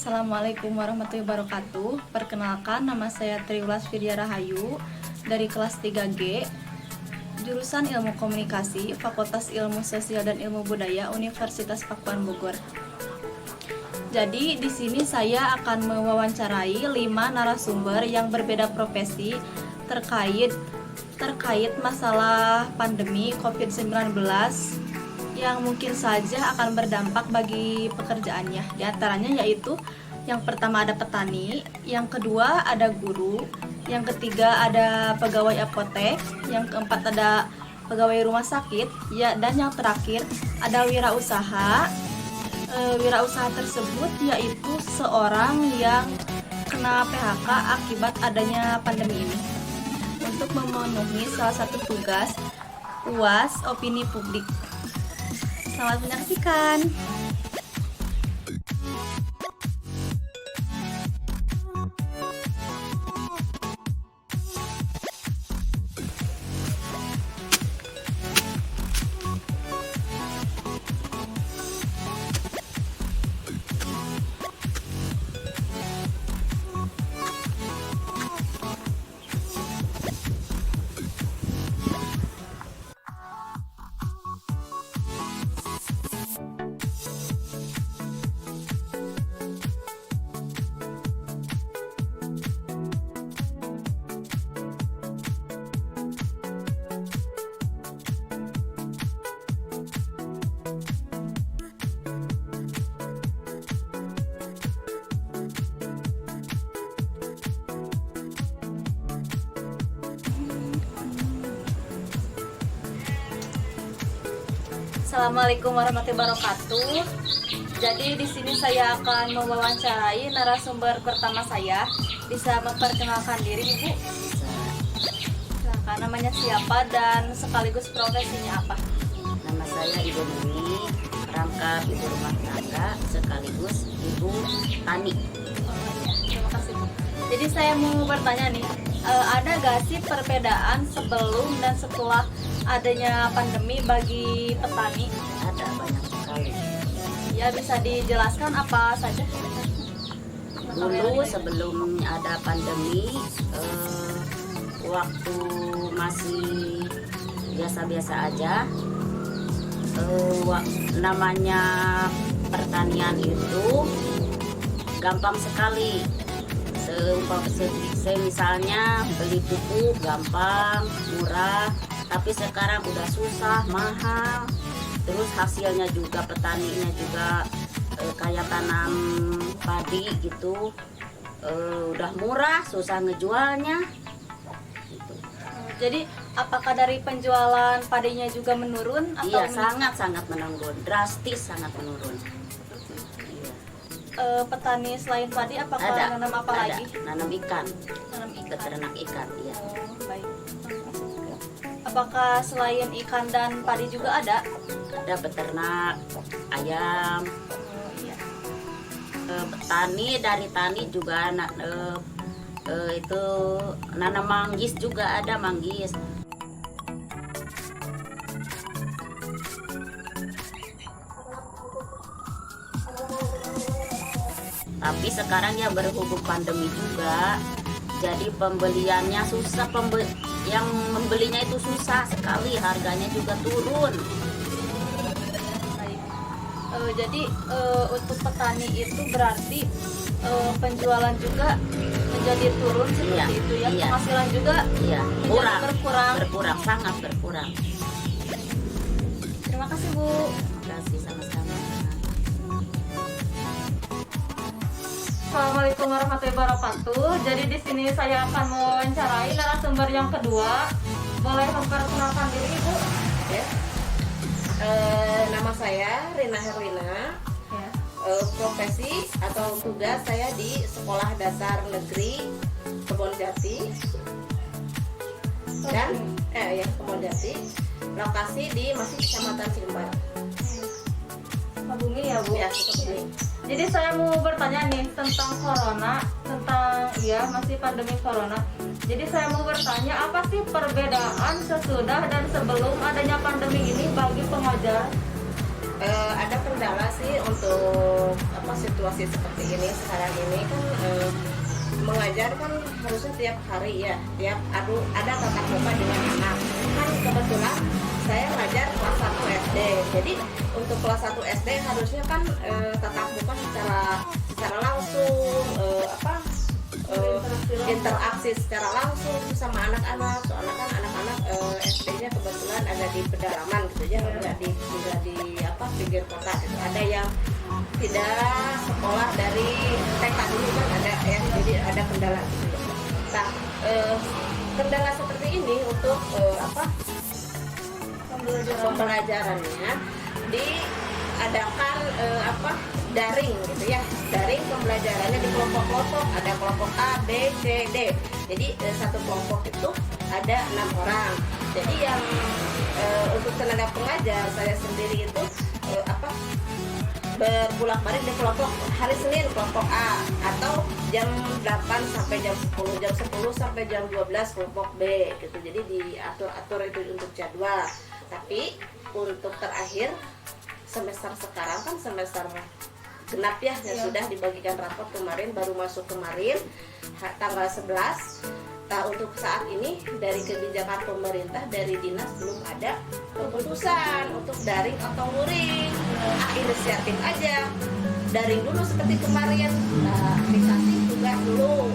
Assalamualaikum warahmatullahi wabarakatuh. Perkenalkan, nama saya Triulas Vidya Rahayu dari kelas 3G, jurusan Ilmu Komunikasi, Fakultas Ilmu Sosial dan Ilmu Budaya, Universitas Pakuan Bogor. Jadi di sini saya akan mewawancarai 5 narasumber yang berbeda profesi terkait masalah pandemi COVID-19 yang mungkin saja akan berdampak bagi pekerjaannya. Di antaranya yaitu yang pertama ada petani, yang kedua ada guru, yang ketiga ada pegawai apotek, yang keempat ada pegawai rumah sakit, ya, dan yang terakhir ada wirausaha. Wirausaha tersebut yaitu seorang yang kena PHK akibat adanya pandemi ini. Untuk memenuhi salah satu tugas UAS opini publik. Selamat menyaksikan. Assalamualaikum warahmatullahi wabarakatuh. Jadi di sini saya akan mewawancarai narasumber pertama saya. Bisa memperkenalkan diri, Ibu? Silakan, namanya siapa dan sekaligus profesinya apa? Nama saya Ibu Nuni, rangkap ibu rumah tangga sekaligus ibu tani. Terima kasih, Bu. Jadi saya mau bertanya nih, ada gak sih perbedaan sebelum dan setelah adanya pandemi bagi petani? Ada banyak sekali. Ya, bisa dijelaskan apa saja? Dulu sebelum ada pandemi, waktu masih biasa-biasa aja, namanya pertanian itu gampang sekali. Misalnya beli pupuk gampang, murah, tapi sekarang udah susah, mahal. Terus hasilnya juga, petaninya juga kayak tanam padi gitu, udah murah, susah ngejualnya gitu. Jadi apakah dari penjualan padinya juga menurun atau Iya, sangat menurun, drastis sangat menurun. petani selain padi apakah nanam apa lagi? Nanam ikan, Nanam ikan. beternak ikan, iya. Oh, baik. Apakah selain ikan dan padi juga ada? Ada beternak ayam. Oh, iya. Dari tani juga itu nanam manggis juga, ada manggis. Tapi sekarang ya berhubung pandemi juga, jadi pembeliannya susah, yang membelinya itu susah sekali, harganya juga turun. Baik. Jadi untuk petani itu berarti penjualan juga menjadi turun seperti Iya, itu ya. iya. Penghasilan juga Iya, menjadi berkurang, sangat berkurang. Terima kasih, Bu. Terima kasih, sama-sama. Assalamualaikum warahmatullahi wabarakatuh. Jadi di sini saya akan mewawancarai narasumber yang kedua. Boleh memperkenalkan diri, Ibu? Ya. Nama saya Rina Herlina. Ya. Profesi atau tugas saya di Sekolah Dasar Negeri Kebonjati dan Kebonjati. Lokasi masih Kecamatan Cilembar. Bumi ya, Bu? Ya, seperti ini. Jadi saya mau bertanya nih tentang corona, masih pandemi corona. Jadi saya mau bertanya, apa sih perbedaan sesudah dan sebelum adanya pandemi ini bagi pengajar? Ada kendala sih untuk situasi seperti ini sekarang ini kan mengajar kan harusnya tiap hari ya, ada tatap muka dengan anak. Kan kebetulan saya ngajar kelas 1 SD, jadi untuk kelas 1 SD harusnya kan tatap muka secara langsung, interaksi secara langsung sama anak-anak. Soalnya kan anak-anak SD-nya kebetulan ada di pedalaman gitu ya, nggak di pinggir kota gitu. Ada yang tidak sekolah dari TK dulu kan ada ya, jadi ada kendala gitu. Nah, kendala seperti ini untuk pembelajarannya diadakan daring gitu ya, daring pembelajarannya di kelompok-kelompok, ada kelompok A, B, C, D. Jadi satu kelompok itu ada 6 orang. Jadi yang untuk tenaga pengajar saya sendiri itu berbolak-balik di kelompok hari Senin kelompok A, atau jam 8 sampai jam 10, jam 10 sampai jam 12 kelompok B gitu. Jadi diatur-atur itu untuk jadwal. Tapi untuk terakhir semester sekarang kan semester genap ya, yang sudah dibagikan rapot kemarin, baru masuk kemarin tanggal 11. Nah, untuk saat ini dari kebijakan pemerintah, dari dinas belum ada keputusan untuk daring atau luring. Inisiatif aja daring dulu seperti kemarin. Nah, dikasih tugas dulu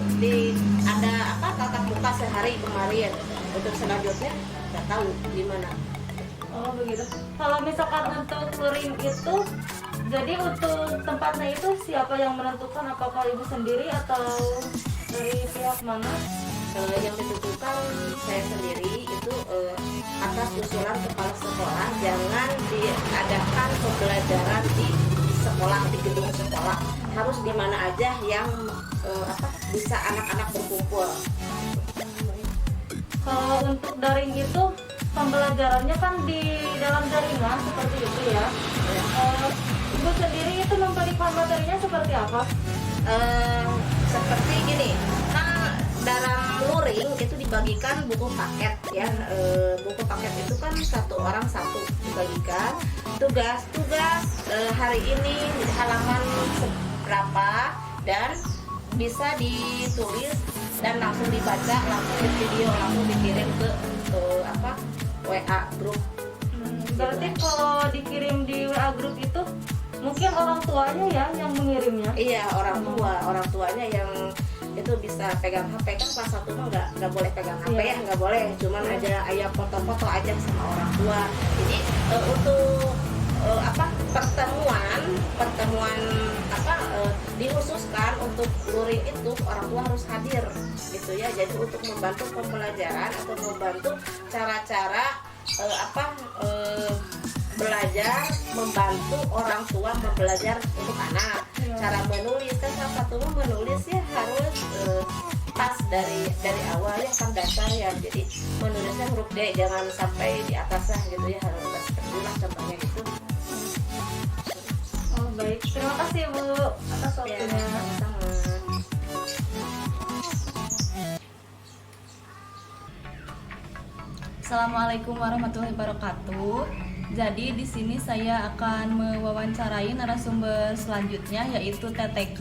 ada tatap muka sehari kemarin. Untuk selanjutnya nggak tahu gimana. Oh begitu. Kalau misalkan untuk luring itu, jadi untuk tempatnya itu siapa yang menentukan? Apakah ibu sendiri atau dari pihak mana? Yang ditentukan saya sendiri itu atas usulan kepala sekolah, jangan diadakan pembelajaran di sekolah, di gedung sekolah, harus di mana aja yang bisa anak-anak berkumpul. Kalau untuk daring itu pembelajarannya kan di dalam jaringan seperti itu ya. Ibu sendiri itu memberikan materinya seperti apa? Seperti gini, kan dalam luring itu dibagikan buku paket ya. Buku paket itu kan satu orang satu dibagikan. Tugas hari ini di halaman berapa, dan bisa ditulis dan langsung dibaca, langsung di video, langsung dikirim ke WA grup. Berarti kalau dikirim di WA grup itu mungkin orang tuanya ya yang mengirimnya? Iya, orang tuanya yang itu bisa pegang HP. Kan kelas 1 mah nggak boleh pegang HP ya, nggak boleh, cuman aja ayah foto-foto aja sama orang tua. Jadi untuk pertemuan dikhususkan untuk luring itu orang tua harus hadir gitu ya. Jadi untuk membantu pembelajaran atau membantu cara-cara belajar, membantu orang tua belajar untuk anak. Cara menulis kan salah satu menulis ya harus pas dari awal ya, kan dasar ya. Jadi menulisnya huruf D, jangan sampai di atasnya gitu ya, harus seperti itulah contohnya gitu. Oh baik, terima kasih Bu atas Ya, waktunya. sama-sama. Assalamualaikum warahmatullahi wabarakatuh. Jadi di sini saya akan mewawancarai narasumber selanjutnya, yaitu TTK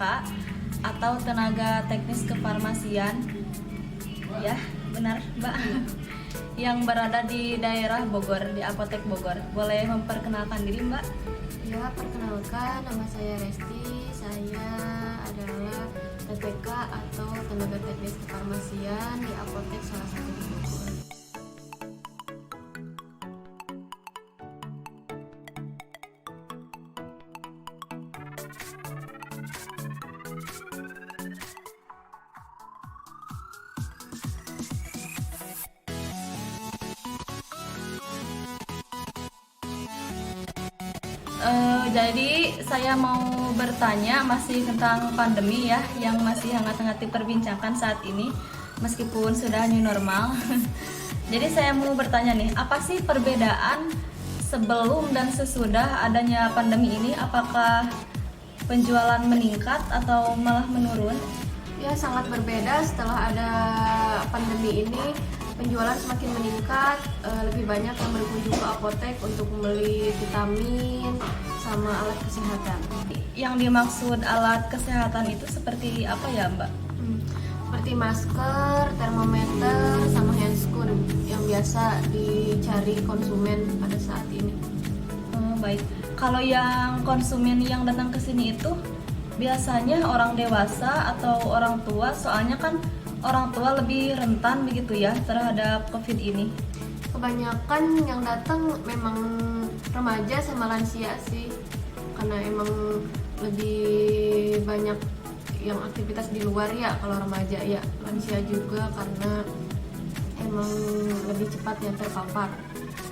atau Tenaga Teknis Kefarmasian. Ya, benar, Mbak. Yang berada di daerah Bogor, di Apotek Bogor. Boleh memperkenalkan diri, Mbak? Ya, perkenalkan, nama saya Resti. Saya adalah TTK atau Tenaga Teknis Kefarmasian di Apotek salah satu di Bogor. Jadi saya mau bertanya masih tentang pandemi ya, yang masih hangat-hangat diperbincangkan saat ini meskipun sudah new normal. Jadi saya mau bertanya nih, apa sih perbedaan sebelum dan sesudah adanya pandemi ini? Apakah penjualan meningkat atau malah menurun? Ya, sangat berbeda setelah ada pandemi ini. Penjualan semakin meningkat, lebih banyak yang berkunjung ke apotek untuk membeli vitamin, sama alat kesehatan. Yang dimaksud alat kesehatan itu seperti apa ya, Mbak? Seperti masker, termometer, sama handscoon yang biasa dicari konsumen pada saat ini. Baik. Kalau yang konsumen yang datang ke sini itu biasanya orang dewasa atau orang tua, soalnya kan orang tua lebih rentan begitu ya terhadap COVID ini. Kebanyakan yang datang memang remaja sama lansia sih, karena emang lebih banyak yang aktivitas di luar ya kalau remaja ya. Lansia juga karena emang lebih cepat yang terpapar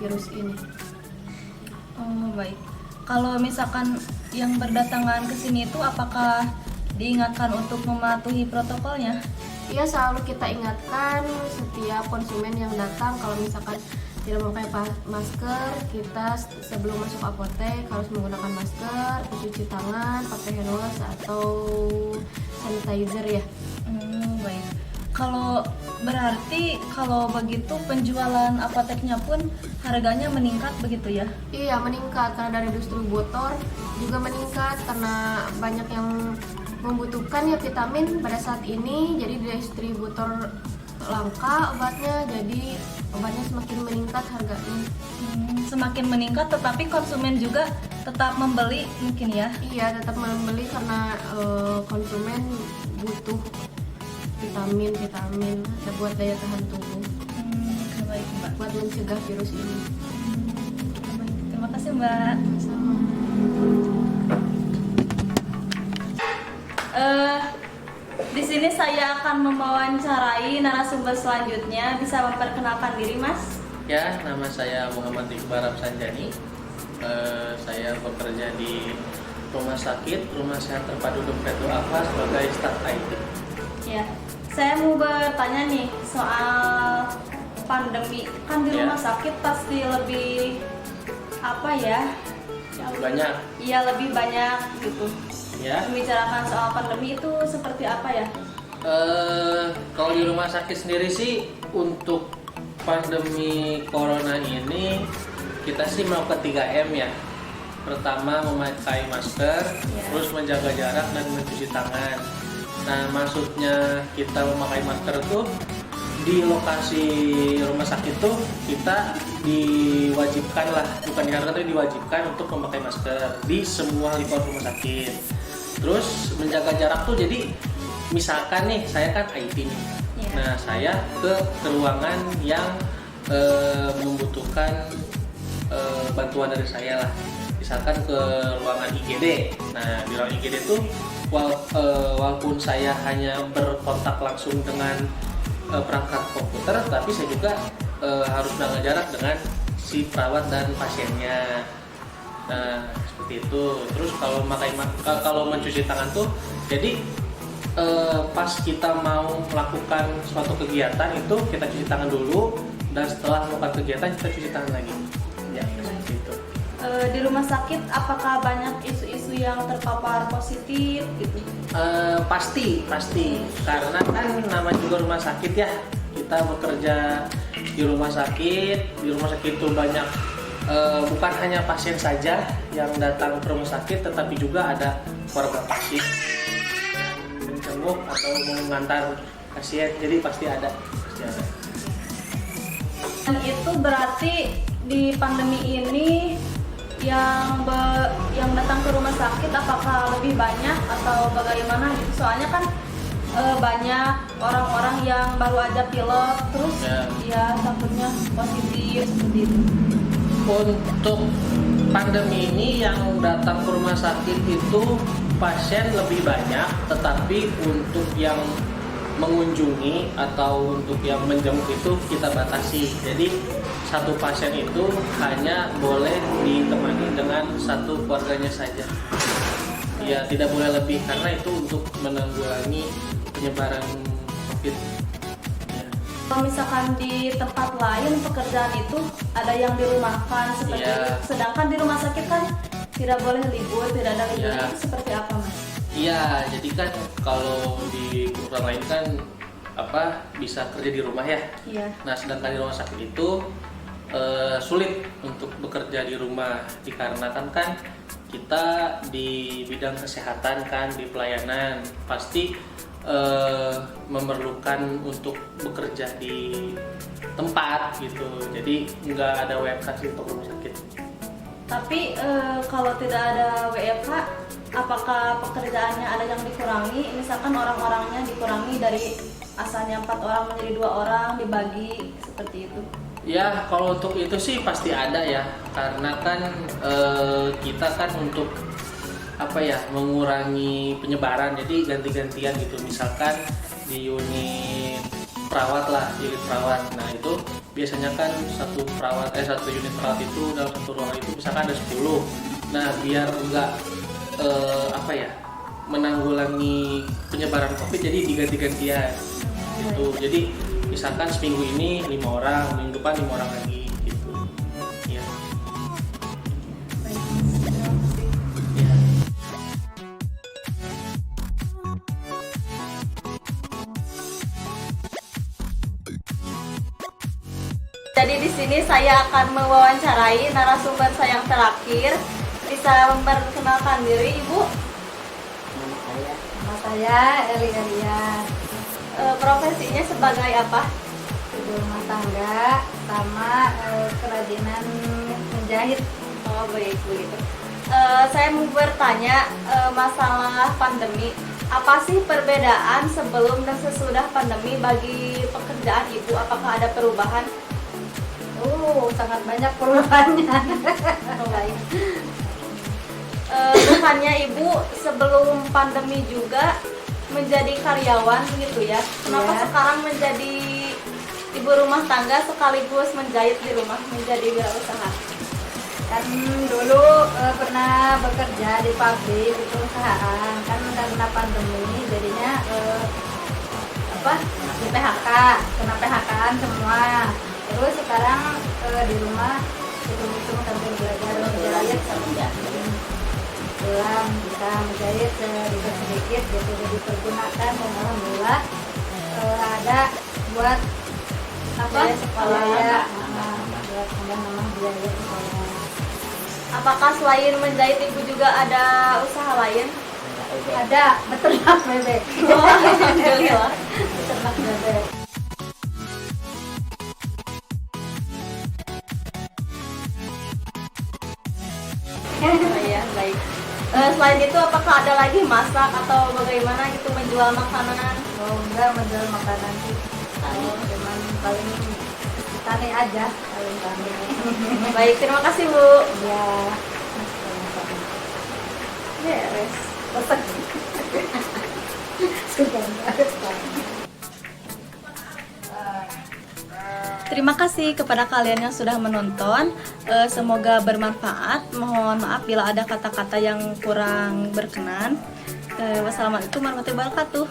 virus ini. Oh, baik. Kalau misalkan yang berdatangan ke sini itu apakah diingatkan untuk mematuhi protokolnya? Iya, selalu kita ingatkan setiap konsumen yang datang kalau misalkan tidak memakai masker, kita sebelum masuk apotek harus menggunakan masker, mencuci tangan, pakai hand wash atau sanitizer ya. Baik. Kalau berarti kalau begitu penjualan apoteknya pun harganya meningkat begitu ya? Iya, meningkat karena dari distributor juga meningkat karena banyak yang membutuhkan ya vitamin pada saat ini, jadi distributor langka obatnya, jadi obatnya semakin meningkat harganya. Semakin meningkat, tetapi konsumen juga tetap membeli mungkin ya? Iya, tetap membeli karena konsumen butuh vitamin buat daya tahan tubuh, Baik, Mbak. buat mencegah virus ini. Baik. Terima kasih, Mbak. Sama. Di sini saya akan mewawancarai narasumber selanjutnya. Bisa memperkenalkan diri, Mas? Ya, nama saya Muhammad Iqbal Ramsanjani. Saya bekerja di Rumah Sehat Terpadu Dompet Duafa sebagai staf IT. Ya. Saya mau bertanya nih soal pandemi. Kan di Ya. rumah sakit pasti lebih apa ya? Banyak, Iya, lebih banyak gitu. ya. Membicarakan soal pandemi itu seperti apa ya? Kalau di rumah sakit sendiri sih untuk pandemi corona ini kita sih mau ke 3M ya. Pertama memakai masker, Ya. terus menjaga jarak dan mencuci tangan. Nah, maksudnya kita memakai masker tuh di lokasi rumah sakit tuh kita diwajibkan lah, bukan diharuskan tapi diwajibkan untuk memakai masker di semua lingkungan rumah sakit. Terus menjaga jarak tuh jadi misalkan nih saya kan IT nih, Ya. nah saya ke ruangan yang membutuhkan bantuan dari saya lah, misalkan ke ruangan IGD. Nah di ruangan IGD tuh walaupun saya hanya berkontak langsung dengan perangkat komputer, tapi saya juga harus menjaga jarak dengan si perawat dan pasiennya. Nah seperti itu. Terus kalau mencuci tangan tuh, jadi pas kita mau melakukan suatu kegiatan itu kita cuci tangan dulu, dan setelah melakukan kegiatan kita cuci tangan lagi. Ya seperti itu. Di rumah sakit apakah banyak isu-isu yang terpapar positif gitu? Pasti karena kan nama juga rumah sakit ya, kita bekerja di rumah sakit itu banyak bukan hanya pasien saja yang datang ke rumah sakit, tetapi juga ada keluarga pasien menjenguk atau mengantar pasien, jadi pasti ada. Dan itu berarti di pandemi ini yang datang ke rumah sakit apakah lebih banyak atau bagaimana gitu? Soalnya kan banyak orang-orang yang baru aja pilek terus ya takutnya positif seperti itu. Untuk pandemi ini yang datang ke rumah sakit itu pasien lebih banyak, tetapi untuk yang mengunjungi atau untuk yang menjenguk itu kita batasi. Jadi satu pasien itu hanya boleh ditemani dengan satu keluarganya saja. Ya tidak boleh lebih karena itu untuk menanggulangi penyebaran COVID. Ya. Kalau misalkan di tempat lain pekerjaan itu ada yang dirumahkan seperti Iya. itu, sedangkan di rumah sakit kan tidak boleh libur, tidak ada libur. Iya. Itu seperti apa, Mas? Iya, jadi kan kalau di perusahaan lain kan bisa kerja di rumah ya. Iya. Nah, sedangkan di rumah sakit itu sulit untuk bekerja di rumah dikarenakan kan kita di bidang kesehatan kan, di pelayanan pasti memerlukan untuk bekerja di tempat gitu. Jadi nggak ada WFH untuk rumah sakit. Tapi kalau tidak ada WFH, apakah pekerjaannya ada yang dikurangi? Misalkan orang-orangnya dikurangi dari asalnya 4 orang menjadi 2 orang, dibagi seperti itu. Ya kalau untuk itu sih pasti ada ya, karena kan kita kan untuk apa ya, mengurangi penyebaran, jadi ganti-gantian gitu. Misalkan di unit perawat lah, unit perawat, nah itu biasanya kan satu unit perawat itu dalam satu ruangan itu misalkan ada 10. Nah biar enggak apa ya, menanggulangi penyebaran COVID, jadi diganti-gantian gitu. Jadi misalkan seminggu ini 5 orang, minggu depan 5 orang lagi gitu ya. Ya. Jadi di sini saya akan mewawancarai narasumber saya yang terakhir. Bisa memperkenalkan diri, Ibu? Nama saya Eli Elia, Profesinya sebagai apa? ibu rumah tangga sama kerajinan menjahit. Oh, baik begitu. Saya mau bertanya masalah pandemi. Apa sih perbedaan sebelum dan sesudah pandemi bagi pekerjaan Ibu? Apakah ada perubahan? Sangat banyak perubahannya. Oh, baik. Bukannya Ibu sebelum pandemi juga menjadi karyawan gitu ya? Kenapa Iya. sekarang menjadi ibu rumah tangga sekaligus menjahit di rumah, menjadi wirausaha? Kan dulu pernah bekerja di pabrik di perusahaan, kan karena pandemi jadinya di PHK, kena PHK-an semua. Terus sekarang di rumah hitung-hitung sambil belajar menjahit pulang bisa menjahit sedikit gitu, jadi dipergunakan, dan alhamdulillah ada buat Biaya sekolah. biaya, buat menambah biaya sekolah. Apakah selain menjahit Ibu juga ada usaha lain? Ada beternak bebek. Oh, alhamdulillah. Beternak bebek. Oh iya, baik. Selain itu apakah ada lagi masak atau bagaimana gitu, menjual makanan? Oh enggak, menjual makanan sih. Cuman paling tani aja, paling tani. Baik, terima kasih Bu. Ya. Beres. Sudah. Terima kasih kepada kalian yang sudah menonton. Semoga bermanfaat. Mohon maaf bila ada kata-kata yang kurang berkenan. Wassalamualaikum warahmatullahi wabarakatuh.